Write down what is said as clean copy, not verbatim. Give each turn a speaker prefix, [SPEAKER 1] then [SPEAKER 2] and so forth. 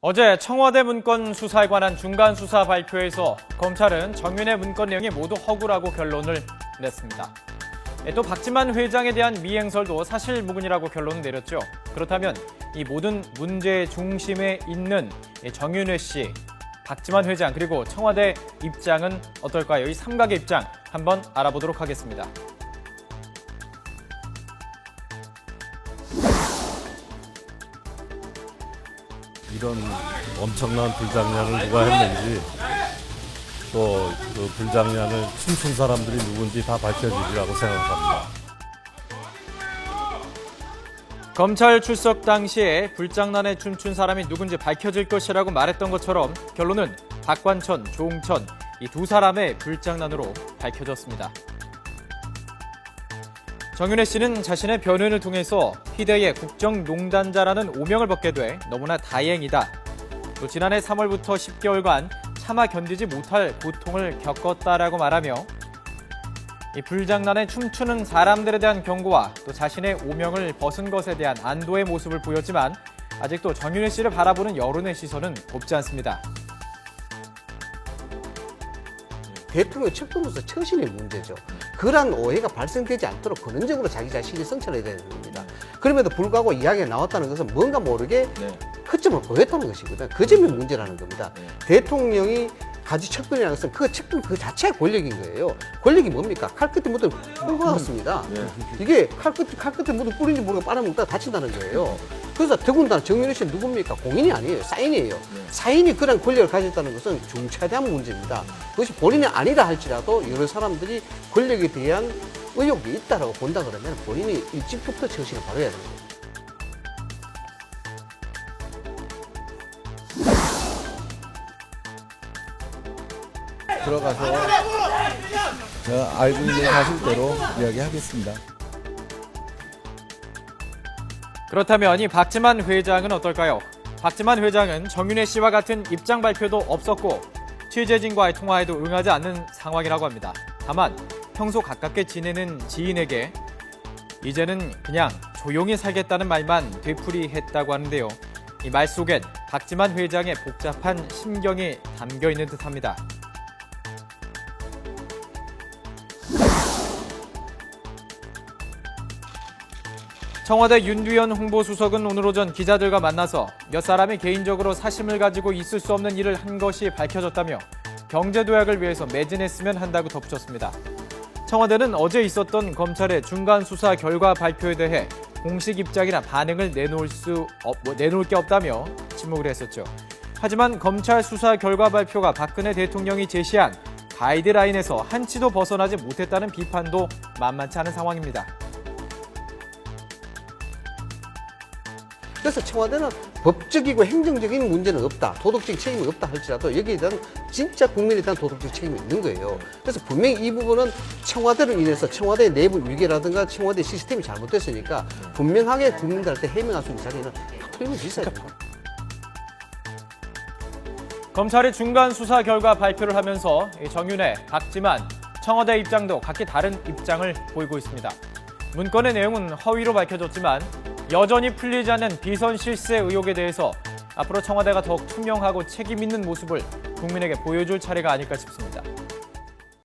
[SPEAKER 1] 어제 청와대 문건 수사에 관한 중간 수사 발표에서 검찰은 정윤의 문건 내용이 모두 허구라고 결론을 냈습니다. 또 박지만 회장에 대한 미행설도 사실무근이라고 결론을 내렸죠. 그렇다면 이 모든 문제의 중심에 있는 정윤회 씨, 박지만 회장 그리고 청와대 입장은 어떨까요? 이 삼각의 입장 한번 알아보도록 하겠습니다.
[SPEAKER 2] 이런 엄청난 불장난을 누가 했는지 또 그 불장난을 춤춘 사람들이 누군지 다 밝혀지리라고 생각합니다.
[SPEAKER 1] 검찰 출석 당시에 불장난에 춤춘 사람이 누군지 밝혀질 것이라고 말했던 것처럼 결론은 박관천, 조응천 이 두 사람의 불장난으로 밝혀졌습니다. 정윤회 씨는 자신의 변호인을 통해서 희대의 국정농단자라는 오명을 벗게 돼 너무나 다행이다. 또 지난해 3월부터 10개월간 차마 견디지 못할 고통을 겪었다라고 말하며 이 불장난에 춤추는 사람들에 대한 경고와 또 자신의 오명을 벗은 것에 대한 안도의 모습을 보였지만 아직도 정윤회 씨를 바라보는 여론의 시선은 곱지 않습니다.
[SPEAKER 3] 대통령 척도로서 처신의 문제죠. 그러한 오해가 발생되지 않도록 근원적으로 자기 자신이 성찰해야 되는 겁니다. 그럼에도 불구하고 이야기가 나왔다는 것은 뭔가 모르게 허점을 보였다는 것이거든. 그 점이 문제라는 겁니다. 대통령이 가지 척도이라는 것은 그 척도 그 자체가 권력인 거예요. 권력이 뭡니까? 칼끝에 묻은 꿀과 같습니다. 이게 칼끝에 묻은 꿀인지 모르고 빨아먹다가 다친다는 거예요. 그래서 더군다나 정윤회 씨는 누굽니까? 공인이 아니에요. 사인이에요. 사인이 그런 권력을 가졌다는 것은 중차대한 문제입니다. 그것이 본인이 아니라 할지라도 여러 사람들이 권력에 대한 의혹이 있다라고 본다 그러면 본인이 일찍부터 처신을 바로 해야 됩니다.
[SPEAKER 4] 들어가서 제가 알고 있는 사실대로 이야기하겠습니다.
[SPEAKER 1] 그렇다면 이 박지만 회장은 어떨까요? 박지만 회장은 정윤회 씨와 같은 입장 발표도 없었고 취재진과의 통화에도 응하지 않는 상황이라고 합니다. 다만 평소 가깝게 지내는 지인에게 이제는 그냥 조용히 살겠다는 말만 되풀이했다고 하는데요. 이 말 속엔 박지만 회장의 복잡한 심경이 담겨 있는 듯합니다. 청와대 윤두현 홍보수석은 오늘 오전 기자들과 만나서 몇 사람이 개인적으로 사심을 가지고 있을 수 없는 일을 한 것이 밝혀졌다며 경제도약을 위해서 매진했으면 한다고 덧붙였습니다. 청와대는 어제 있었던 검찰의 중간 수사 결과 발표에 대해 공식 입장이나 반응을 내놓을 게 없다며 침묵을 했었죠. 하지만 검찰 수사 결과 발표가 박근혜 대통령이 제시한 가이드라인에서 한치도 벗어나지 못했다는 비판도 만만치 않은 상황입니다.
[SPEAKER 3] 그래서 청와대는 법적이고 행정적인 문제는 없다. 도덕적 책임이 없다 할지라도 여기에 대한 진짜 국민에 대한 도덕적 책임이 있는 거예요. 그래서 분명히 이 부분은 청와대로 인해서 청와대 내부 위계라든가 청와대 시스템이 잘못됐으니까 분명하게 국민들한테 해명할 수 있는 자리는 틀림없이 있어야 됩니다.
[SPEAKER 1] 검찰이 중간 수사 결과 발표를 하면서 정윤회, 박지만, 청와대 입장도 각기 다른 입장을 보이고 있습니다. 문건의 내용은 허위로 밝혀졌지만 여전히 풀리지 않는 비선 실세 의혹에 대해서 앞으로 청와대가 더욱 투명하고 책임 있는 모습을 국민에게 보여줄 차례가 아닐까 싶습니다.